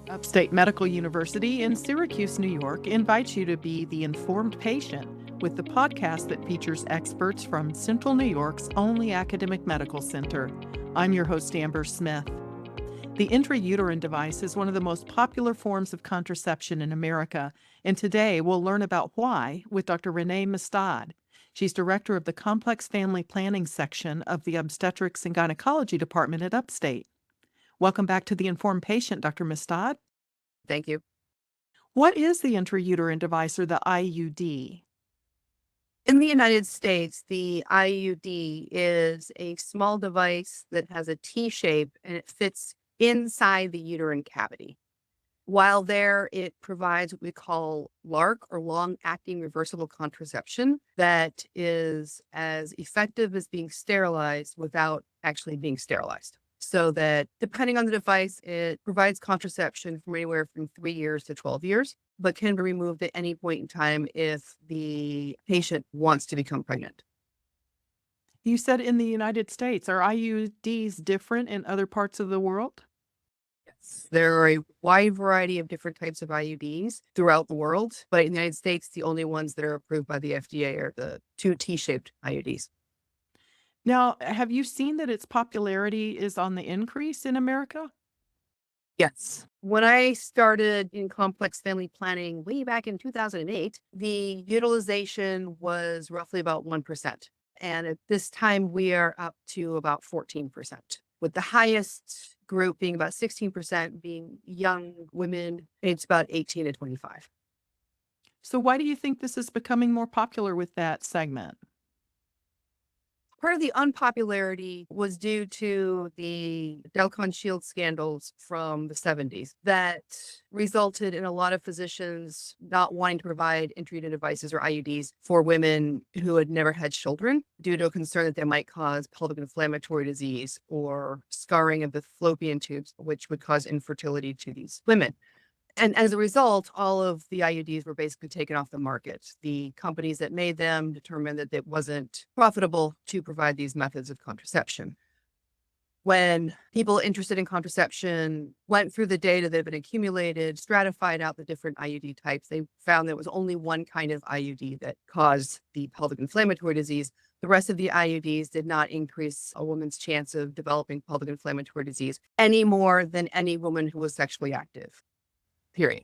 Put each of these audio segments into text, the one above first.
Upstate Medical University in Syracuse, New York, invites you to be the informed patient with the podcast that features experts from Central New York's only academic medical center. I'm your host, Amber Smith. The intrauterine device is one of the most popular forms of contraception in America, and today we'll learn about why with Dr. Renee Mestad. She's director of the Complex Family Planning section of the Obstetrics and Gynecology Department at Upstate. Welcome back to The Informed Patient, Dr. Mestad. Thank you. What is the intrauterine device, or the IUD? In the United States, the IUD is a small device that has a T shape and it fits inside the uterine cavity. While there, it provides what we call LARC, or long-acting reversible contraception, that is as effective as being sterilized without actually being sterilized. So that depending on the device, it provides contraception from anywhere from 3 years to 12 years, but can be removed at any point in time if the patient wants to become pregnant. You said in the United States. Are IUDs different in other parts of the world? Yes. There are a wide variety of different types of IUDs throughout the world, but in the United States, the only ones that are approved by the FDA are the two T-shaped IUDs. Now, have you seen that its popularity is on the increase in America? Yes. When I started in complex family planning way back in 2008, the utilization was roughly about 1%. And at this time, we are up to about 14%, with the highest group being about 16% being young women. It's about 18 to 25. So why do you think this is becoming more popular with that segment? Part of the unpopularity was due to the Delcon Shield scandals from the 70s that resulted in a lot of physicians not wanting to provide intrauterine devices, or IUDs, for women who had never had children due to a concern that they might cause pelvic inflammatory disease or scarring of the fallopian tubes, which would cause infertility to these women. And as a result, all of the IUDs were basically taken off the market. The companies that made them determined that it wasn't profitable to provide these methods of contraception. When people interested in contraception went through the data that had been accumulated, stratified out the different IUD types, they found there was only one kind of IUD that caused the pelvic inflammatory disease. The rest of the IUDs did not increase a woman's chance of developing pelvic inflammatory disease any more than any woman who was sexually active. Period.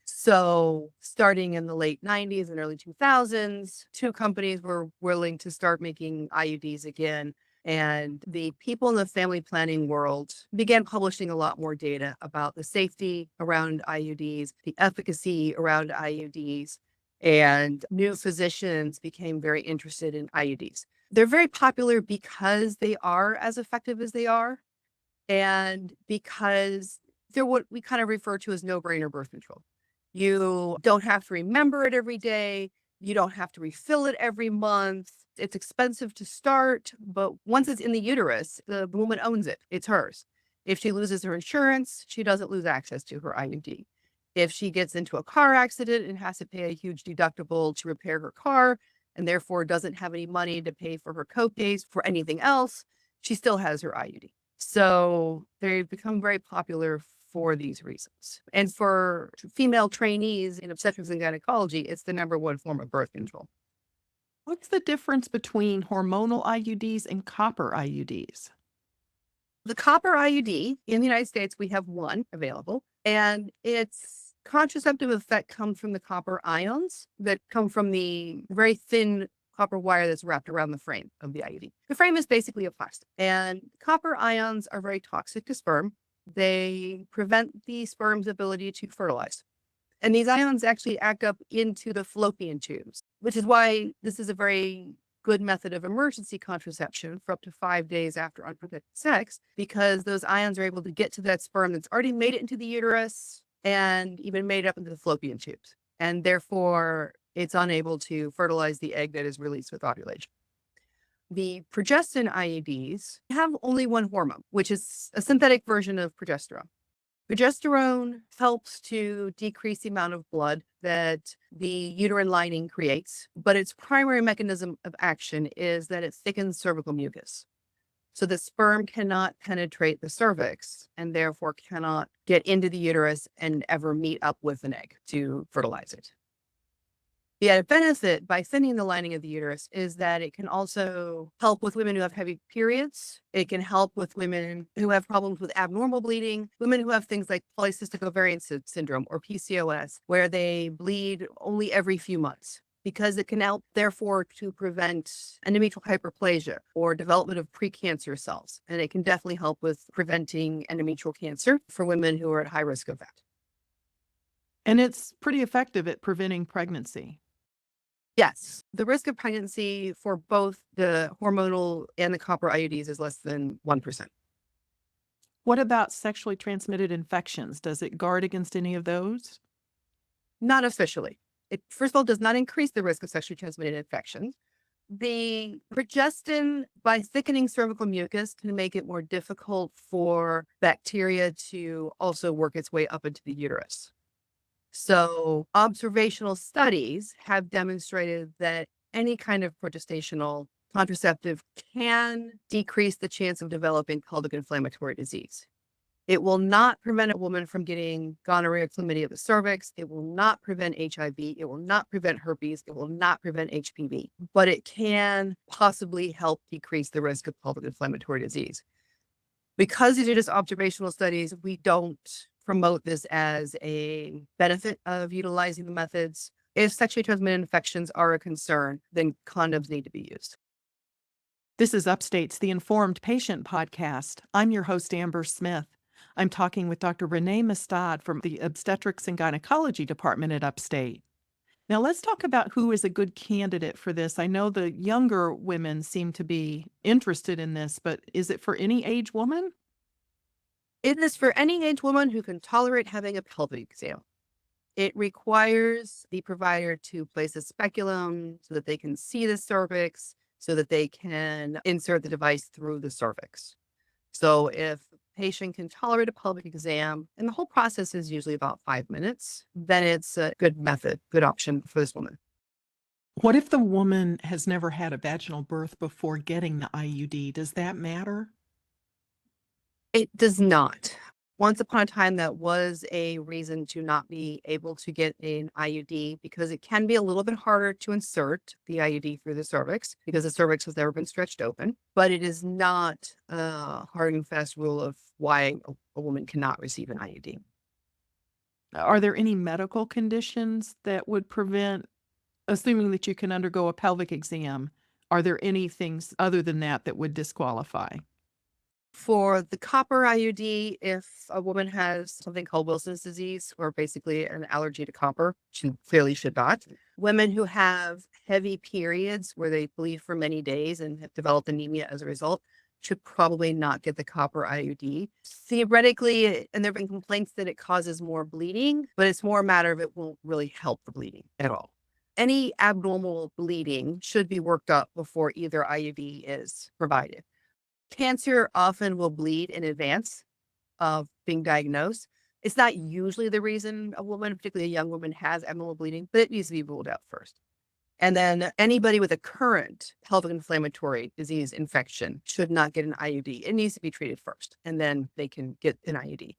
So starting in the late 90s and early 2000s, two companies were willing to start making IUDs again. And the people in the family planning world began publishing a lot more data about the safety around IUDs, the efficacy around IUDs, and new physicians became very interested in IUDs. They're very popular because they are as effective as they are, and because they're what we kind of refer to as no-brainer birth control. You don't have to remember it every day. You don't have to refill it every month. It's expensive to start, but once it's in the uterus, the woman owns it. It's hers. If she loses her insurance, she doesn't lose access to her IUD. If she gets into a car accident and has to pay a huge deductible to repair her car, and therefore doesn't have any money to pay for her copays for anything else, she still has her IUD. So they've become very popular for these reasons. And for female trainees in obstetrics and gynecology, it's the number one form of birth control. What's the difference between hormonal IUDs and copper IUDs? The copper IUD, in the United States, we have one available, and its contraceptive effect comes from the copper ions that come from the very thin copper wire that's wrapped around the frame of the IUD. The frame is basically a plastic, and copper ions are very toxic to sperm. They prevent the sperm's ability to fertilize. And these ions actually act up into the fallopian tubes, which is why this is a very good method of emergency contraception for up to 5 days after unprotected sex, because those ions are able to get to that sperm that's already made it into the uterus and even made it up into the fallopian tubes. And therefore, it's unable to fertilize the egg that is released with ovulation. The progestin IUDs have only one hormone, which is a synthetic version of progesterone. Progesterone helps to decrease the amount of blood that the uterine lining creates, but its primary mechanism of action is that it thickens cervical mucus. So the sperm cannot penetrate the cervix and therefore cannot get into the uterus and ever meet up with an egg to fertilize it. The added benefit by thinning the lining of the uterus is that it can also help with women who have heavy periods. It can help with women who have problems with abnormal bleeding, women who have things like polycystic ovarian syndrome or PCOS, where they bleed only every few months, because it can help, therefore, to prevent endometrial hyperplasia or development of precancer cells. And it can definitely help with preventing endometrial cancer for women who are at high risk of that. And it's pretty effective at preventing pregnancy. Yes, the risk of pregnancy for both the hormonal and the copper IUDs is less than 1%. What about sexually transmitted infections? Does it guard against any of those? Not officially. It, first of all, does not increase the risk of sexually transmitted infections. The progestin, by thickening cervical mucus, can make it more difficult for bacteria to also work its way up into the uterus. So observational studies have demonstrated that any kind of progestational contraceptive can decrease the chance of developing pelvic inflammatory disease. It will not prevent a woman from getting gonorrhea, chlamydia of the cervix. It will not prevent HIV. It will not prevent herpes. It will not prevent HPV, but it can possibly help decrease the risk of pelvic inflammatory disease. Because these are just observational studies, we don't promote this as a benefit of utilizing the methods. If sexually transmitted infections are a concern, then condoms need to be used. This is Upstate's The Informed Patient Podcast. I'm your host, Amber Smith. I'm talking with Dr. Renee Mestad from the Obstetrics and Gynecology Department at Upstate. Now, let's talk about who is a good candidate for this. I know the younger women seem to be interested in this, but is it for any age woman? It is for any age woman who can tolerate having a pelvic exam. It requires the provider to place a speculum so that they can see the cervix, so that they can insert the device through the cervix. So if the patient can tolerate a pelvic exam, and the whole process is usually about 5 minutes, then it's a good method, good option for this woman. What if the woman has never had a vaginal birth before getting the IUD? Does that matter? It does not. Once upon a time, that was a reason to not be able to get an IUD, because it can be a little bit harder to insert the IUD through the cervix because the cervix has never been stretched open. But it is not a hard and fast rule of why a woman cannot receive an IUD. Are there any medical conditions that would prevent, assuming that you can undergo a pelvic exam, are there any things other than that that would disqualify? For the copper IUD, if a woman has something called Wilson's disease, or basically an allergy to copper, she clearly should not. Women who have heavy periods where they bleed for many days and have developed anemia as a result should probably not get the copper IUD. Theoretically, and there have been complaints that it causes more bleeding, but it's more a matter of it won't really help the bleeding at all. Any abnormal bleeding should be worked up before either IUD is provided. Cancer often will bleed in advance of being diagnosed. It's not usually the reason a woman, particularly a young woman, has abnormal bleeding, but it needs to be ruled out first. And then anybody with a current pelvic inflammatory disease infection should not get an IUD. It needs to be treated first, and then they can get an IUD.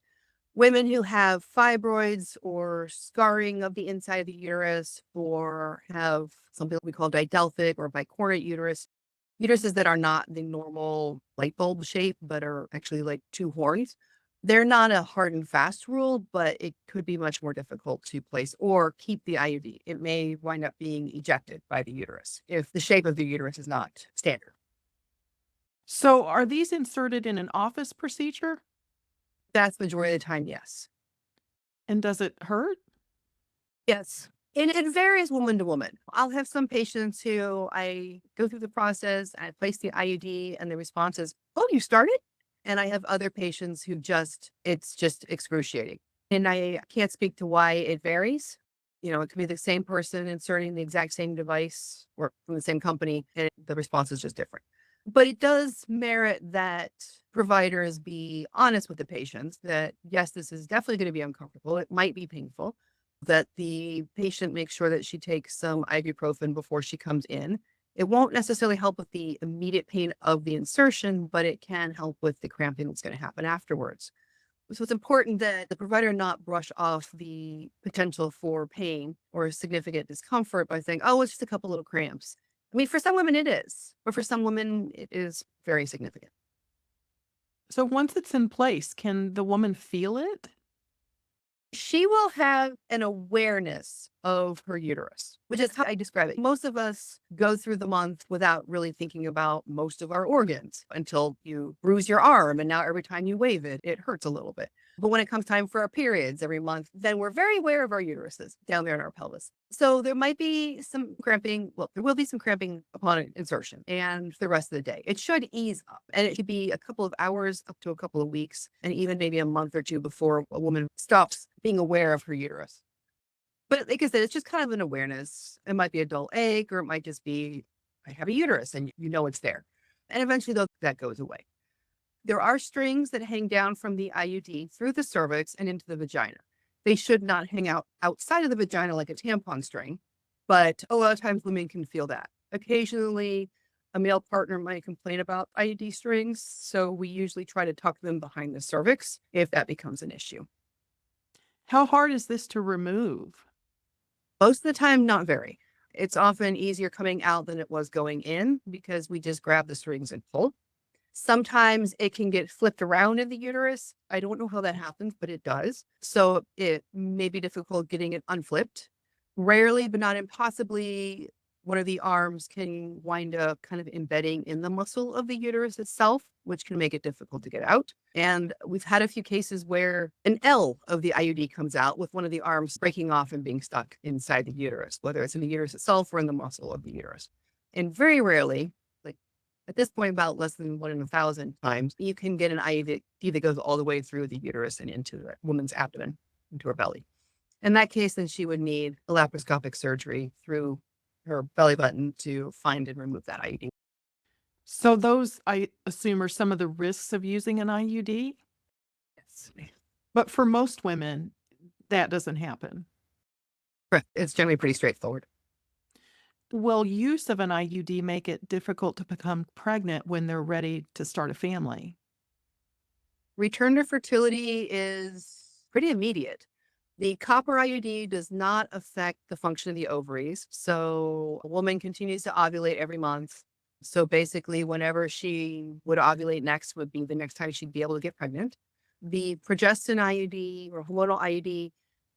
Women who have fibroids or scarring of the inside of the uterus, or have something we call didelphic or bicornate uteruses that are not the normal light bulb shape, but are actually like two horns. They're not a hard and fast rule, but it could be much more difficult to place or keep the IUD. It may wind up being ejected by the uterus if the shape of the uterus is not standard. So are these inserted in an office procedure? That's the majority of the time, yes. And does it hurt? Yes. And it varies woman to woman. I'll have some patients who I go through the process, I place the IUD, and the response is, "Oh, you started?" And I have other patients who it's just excruciating. And I can't speak to why it varies. You know, it could be the same person inserting the exact same device or from the same company, and the response is just different. But it does merit that providers be honest with the patients that, yes, this is definitely going to be uncomfortable. It might be painful. That the patient makes sure that she takes some ibuprofen before she comes in. It won't necessarily help with the immediate pain of the insertion, but it can help with the cramping that's going to happen afterwards. So it's important that the provider not brush off the potential for pain or significant discomfort by saying, oh, it's just a couple little cramps. I mean, for some women it is, but for some women it is very significant. So once it's in place, can the woman feel it? She will have an awareness of her uterus, which is how I describe it. Most of us go through the month without really thinking about most of our organs until you bruise your arm. And now every time you wave it, it hurts a little bit. But when it comes time for our periods every month, then we're very aware of our uteruses down there in our pelvis. So there might be some cramping. Well, there will be some cramping upon insertion and the rest of the day. It should ease up, and it could be a couple of hours up to a couple of weeks, and even maybe a month or two before a woman stops being aware of her uterus. But like I said, it's just kind of an awareness. It might be a dull ache, or it might just be, I have a uterus and you know it's there. And eventually though, that goes away. There are strings that hang down from the IUD through the cervix and into the vagina. They should not hang out outside of the vagina like a tampon string, but a lot of times women can feel that. Occasionally, a male partner might complain about IUD strings, so we usually try to tuck them behind the cervix if that becomes an issue. How hard is this to remove? Most of the time, not very. It's often easier coming out than it was going in because we just grab the strings and pull. Sometimes it can get flipped around in the uterus. I don't know how that happens, but it does. So it may be difficult getting it unflipped. Rarely, but not impossibly, one of the arms can wind up kind of embedding in the muscle of the uterus itself, which can make it difficult to get out. And we've had a few cases where an L of the IUD comes out with one of the arms breaking off and being stuck inside the uterus, whether it's in the uterus itself or in the muscle of the uterus. And very rarely, like at this point, about less than 1 in 1,000 times, you can get an IUD that goes all the way through the uterus and into the woman's abdomen, into her belly. In that case, then she would need a laparoscopic surgery through her belly button to find and remove that IUD. So those, I assume, are some of the risks of using an IUD? Yes. But for most women, that doesn't happen. Correct. It's generally pretty straightforward. Will use of an IUD make it difficult to become pregnant when they're ready to start a family? Return to fertility is pretty immediate. The copper IUD does not affect the function of the ovaries. So a woman continues to ovulate every month. So basically, whenever she would ovulate next would be the next time she'd be able to get pregnant. The progestin IUD or hormonal IUD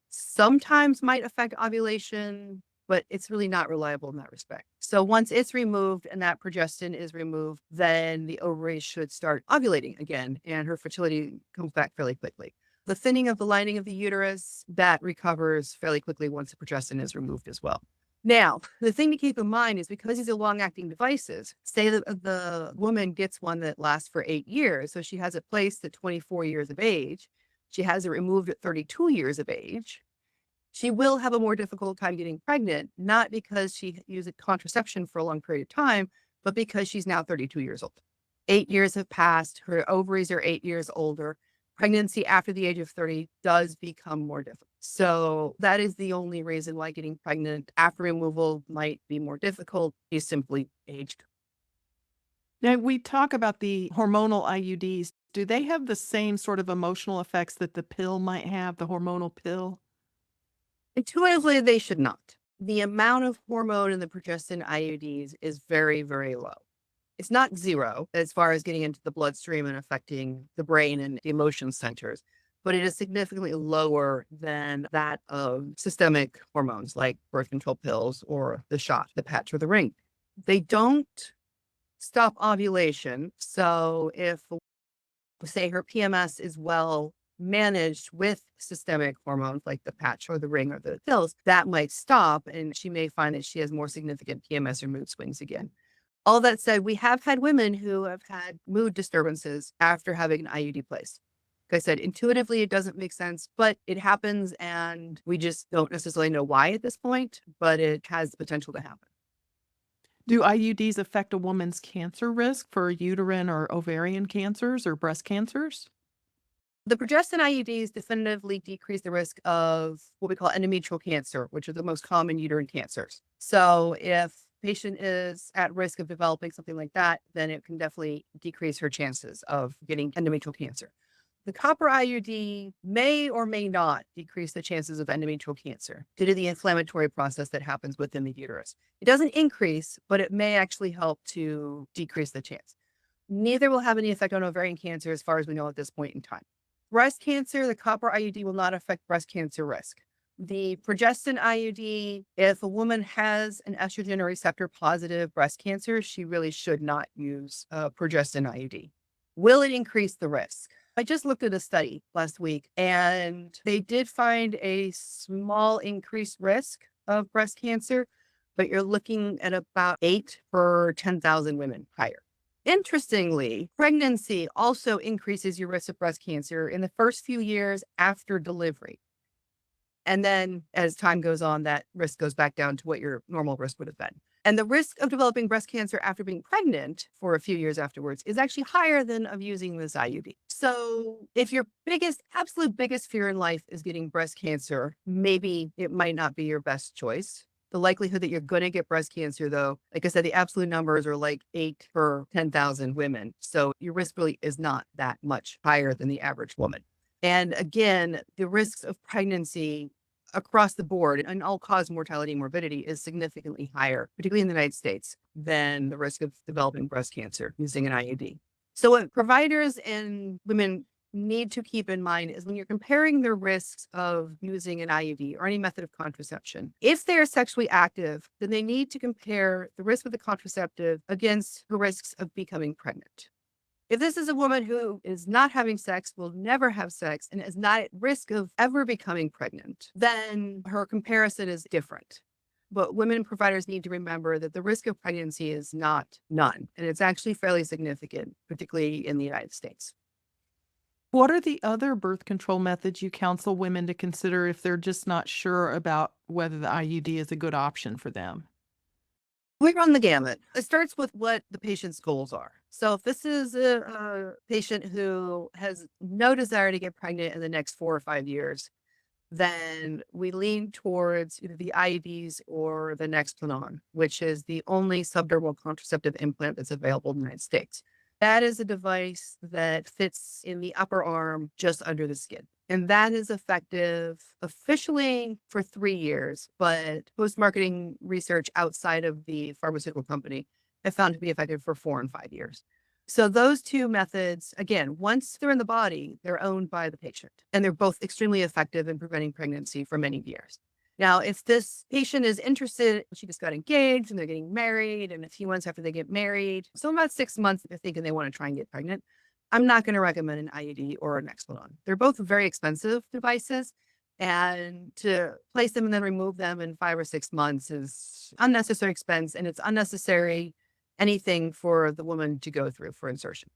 sometimes might affect ovulation, but it's really not reliable in that respect. So once it's removed and that progestin is removed, then the ovaries should start ovulating again and her fertility comes back fairly quickly. The thinning of the lining of the uterus, that recovers fairly quickly once the progestin is removed as well. Now, the thing to keep in mind is because these are long-acting devices, say that the woman gets one that lasts for 8 years, so she has it placed at 24 years of age, she has it removed at 32 years of age, she will have a more difficult time getting pregnant, not because she used contraception for a long period of time, but because she's now 32 years old. 8 years have passed, her ovaries are 8 years older. Pregnancy after the age of 30 does become more difficult. So that is the only reason why getting pregnant after removal might be more difficult, is simply age. Now, we talk about the hormonal IUDs. Do they have the same sort of emotional effects that the pill might have, the hormonal pill? Intuitively, they should not. The amount of hormone in the progestin IUDs is very, very low. It's not zero as far as getting into the bloodstream and affecting the brain and the emotion centers, but it is significantly lower than that of systemic hormones like birth control pills or the shot, the patch or the ring. They don't stop ovulation. So if, say, her PMS is well managed with systemic hormones like the patch or the ring or the pills, that might stop and she may find that she has more significant PMS or mood swings again. All that said, we have had women who have had mood disturbances after having an IUD placed. Like I said, intuitively, it doesn't make sense, but it happens and we just don't necessarily know why at this point, but it has the potential to happen. Do IUDs affect a woman's cancer risk for uterine or ovarian cancers or breast cancers? The progestin IUDs definitively decrease the risk of what we call endometrial cancer, which are the most common uterine cancers. So if patient is at risk of developing something like that, then it can definitely decrease her chances of getting endometrial cancer. The copper IUD may or may not decrease the chances of endometrial cancer due to the inflammatory process that happens within the uterus. It doesn't increase, but it may actually help to decrease the chance. Neither will have any effect on ovarian cancer as far as we know at this point in time. Breast cancer, the copper IUD will not affect breast cancer risk. The progestin IUD, if a woman has an estrogen receptor positive breast cancer, she really should not use a progestin IUD. Will it increase the risk? I just looked at a study last week and they did find a small increased risk of breast cancer, but you're looking at about 8 per 10,000 women higher. Interestingly, pregnancy also increases your risk of breast cancer in the first few years after delivery. And then as time goes on, that risk goes back down to what your normal risk would have been. And the risk of developing breast cancer after being pregnant for a few years afterwards is actually higher than of using this IUD. So if your absolute biggest fear in life is getting breast cancer, maybe it might not be your best choice. The likelihood that you're going to get breast cancer, though, like I said, the absolute numbers are like 8 per 10,000 women. So your risk really is not that much higher than the average woman. And again, the risks of pregnancy across the board and all-cause mortality and morbidity is significantly higher, particularly in the United States, than the risk of developing breast cancer using an IUD. So what providers and women need to keep in mind is when you're comparing the risks of using an IUD or any method of contraception, if they are sexually active, then they need to compare the risk of the contraceptive against the risks of becoming pregnant. If this is a woman who is not having sex, will never have sex, and is not at risk of ever becoming pregnant, then her comparison is different. But women providers need to remember that the risk of pregnancy is not none, and it's actually fairly significant, particularly in the United States. What are the other birth control methods you counsel women to consider if they're just not sure about whether the IUD is a good option for them? We run the gamut. It starts with what the patient's goals are. So if this is a patient who has no desire to get pregnant in the next 4 or 5 years, then we lean towards either the IUDs or the Nexplanon, which is the only subdermal contraceptive implant that's available in the United States. That is a device that fits in the upper arm just under the skin. And that is effective officially for 3 years, but post-marketing research outside of the pharmaceutical company have found to be effective for 4 and 5 years. So those two methods, again, once they're in the body, they're owned by the patient, and they're both extremely effective in preventing pregnancy for many years. Now, if this patient is interested, she just got engaged and they're getting married, and a few months after they get married, so about 6 months, they're thinking they want to try and get pregnant, I'm not going to recommend an IUD or an Nexplanon. They're both very expensive devices, and to place them and then remove them in 5 or 6 months is unnecessary expense, and it's unnecessary anything for the woman to go through for insertion.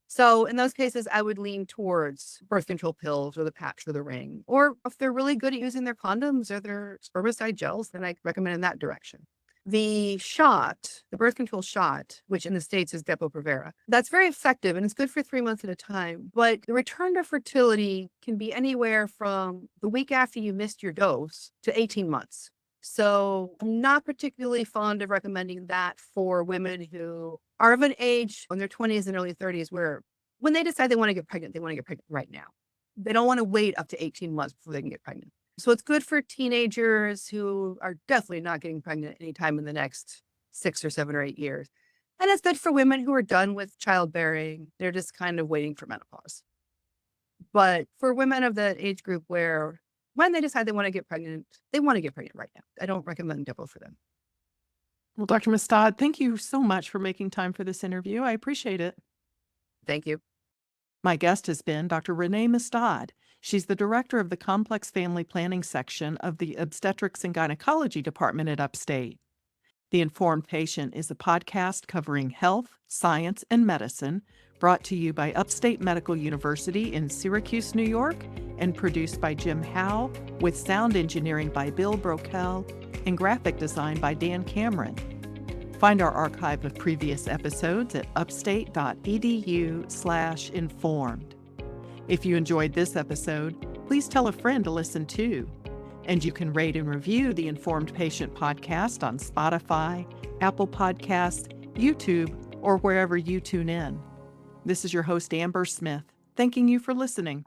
So in those cases, I would lean towards birth control pills or the patch or the ring. Or if they're really good at using their condoms or their spermicide gels, then I recommend in that direction. The shot, the birth control shot, which in the States is Depo-Provera, that's very effective and it's good for 3 months at a time. But the return to fertility can be anywhere from the week after you missed your dose to 18 months. So I'm not particularly fond of recommending that for women who are of an age in their 20s and early 30s where when they decide they want to get pregnant, they want to get pregnant right now. They don't want to wait up to 18 months before they can get pregnant. So it's good for teenagers who are definitely not getting pregnant anytime in the next 6 or 7 or 8 years. And it's good for women who are done with childbearing. They're just kind of waiting for menopause. But for women of that age group where when they decide they want to get pregnant, they want to get pregnant right now. I don't recommend Depo for them. Well, Dr. Mestad, thank you so much for making time for this interview. I appreciate it. Thank you. My guest has been Dr. Renee Mestad. She's the director of the Complex Family Planning section of the Obstetrics and Gynecology Department at Upstate. The Informed Patient is a podcast covering health, science, and medicine, brought to you by Upstate Medical University in Syracuse, New York, and produced by Jim Howe, with sound engineering by Bill Brokel and graphic design by Dan Cameron. Find our archive of previous episodes at upstate.edu/informed. If you enjoyed this episode, please tell a friend to listen too. And you can rate and review the Informed Patient podcast on Spotify, Apple Podcasts, YouTube, or wherever you tune in. This is your host, Amber Smith, thanking you for listening.